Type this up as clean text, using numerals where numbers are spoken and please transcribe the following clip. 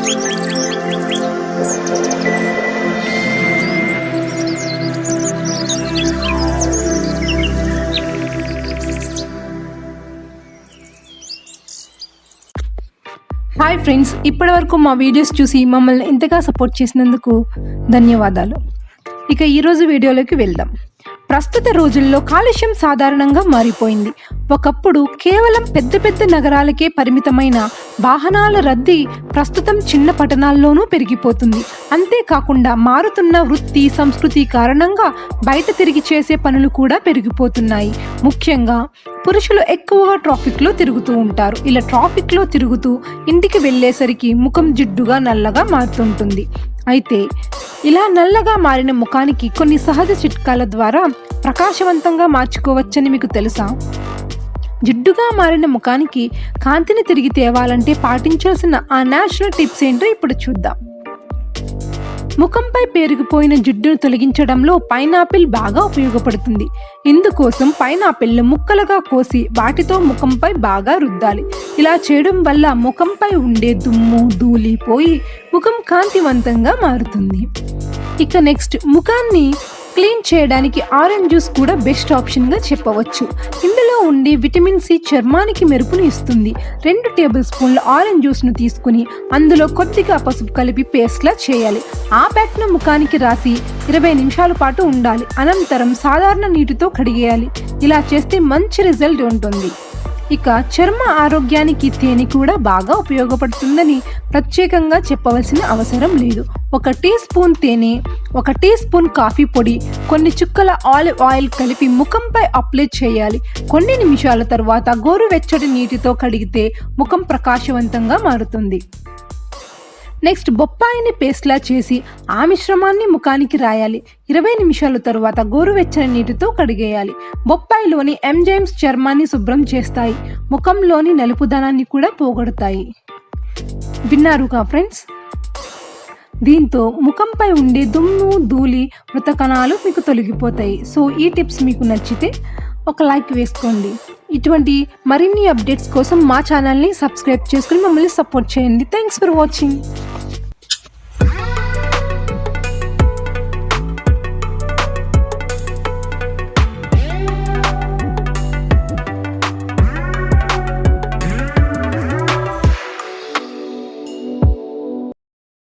Hi friends, ఇప్పటివరకు మా videos చూసి మమ్మల్ని ఇంతగా సపోర్ట్ చేసినందుకు ధన్యవాదాలు. ఇక ఈరోజు వీడియోలోకి వెళ్దాం. ప్రస్తుత రోజుల్లో కాలుష్యం సాధారణంగా మారిపోయింది. ఒకప్పుడు కేవలం పెద్ద పెద్ద నగరాలకే పరిమితమైన వాహనాల రద్దీ ప్రస్తుతం చిన్న పట్టణాల్లోనూ పెరిగిపోతుంది. అంతేకాకుండా మారుతున్న వృత్తి సంస్కృతి కారణంగా బయట తిరిగి చేసే పనులు కూడా పెరిగిపోతున్నాయి. ముఖ్యంగా పురుషులు ఎక్కువగా ట్రాఫిక్లో తిరుగుతూ ఉంటారు. ఇలా ట్రాఫిక్లో తిరుగుతూ ఇంటికి వెళ్ళేసరికి ముఖం జిడ్డుగా నల్లగా మారుతుంటుంది. అయితే ఇలా నల్లగా మారిన ముఖానికి కొన్ని సహజ చిట్కాల ద్వారా ప్రకాశవంతంగా మార్చుకోవచ్చని మీకు తెలుసా? జిడ్డుగా మారిన ముఖానికి కాంతిని తిరిగి తేవాలంటే పాటించాల్సిన ఆ నేచురల్ టిప్స్ ఏంటో ఇప్పుడు చూద్దాం. ముఖంపై పేరుకుపోయిన జిడ్డును తొలగించడంలో పైనాపిల్ బాగా ఉపయోగపడుతుంది. ఇందుకోసం పైనాపిల్ను ముక్కలుగా కోసి వాటితో ముఖంపై బాగా రుద్దాలి. ఇలా చేయడం వల్ల ముఖంపై ఉండే దుమ్ము ధూళి పోయి ముఖం కాంతివంతంగా మారుతుంది. ఇక నెక్స్ట్, ముఖాన్ని క్లీన్ చేయడానికి ఆరెంజ్ జ్యూస్ కూడా బెస్ట్ ఆప్షన్గా చెప్పవచ్చు. ఇందులో ఉండే విటమిన్ సి చర్మానికి మెరుపును ఇస్తుంది. 2 టేబుల్ స్పూన్ల ఆరెంజ్ జ్యూస్ను తీసుకుని అందులో కొద్దిగా పసుపు కలిపి పేస్ట్లా చేయాలి. ఆ ప్యాక్ను ముఖానికి రాసి 20 నిమిషాల పాటు ఉండాలి. అనంతరం సాధారణ నీటితో కడిగేయాలి. ఇలా చేస్తే మంచి రిజల్ట్ ఉంటుంది. ఇక చర్మ ఆరోగ్యానికి తేనె కూడా బాగా ఉపయోగపడుతుందని ప్రత్యేకంగా చెప్పవలసిన అవసరం లేదు. 1 టీ స్పూన్ తేనె, 1 టీ స్పూన్ కాఫీ పొడి, కొన్ని చుక్కల ఆలివ్ ఆయిల్ కలిపి ముఖంపై అప్లై చేయాలి. కొన్ని నిమిషాల తర్వాత గోరువెచ్చటి నీటితో కడిగితే ముఖం ప్రకాశవంతంగా మారుతుంది. నెక్స్ట్, బొప్పాయిని పేస్ట్లా చేసి ఆ మిశ్రమాన్ని ముఖానికి రాయాలి. 20 నిమిషాల తరువాత గోరువెచ్చని నీటితో కడిగేయాలి. బొప్పాయిలోని ఎంజైమ్స్ చర్మాన్ని శుభ్రం చేస్తాయి. ముఖంలోని నలుపుదనాన్ని కూడా పోగొడతాయి. విన్నారుగా ఫ్రెండ్స్? దీంతో ముఖంపై ఉండే దుమ్ము ధూళి మృత కణాలు మీకు తొలగిపోతాయి. సో ఈ టిప్స్ మీకు నచ్చితే ఒక లైక్ వేసుకోండి. ఇటువంటి మరిన్ని అప్డేట్స్ కోసం మా ఛానల్ని సబ్స్క్రైబ్ చేసుకుని మమ్మల్ని సపోర్ట్ చేయండి. Thanks for watching.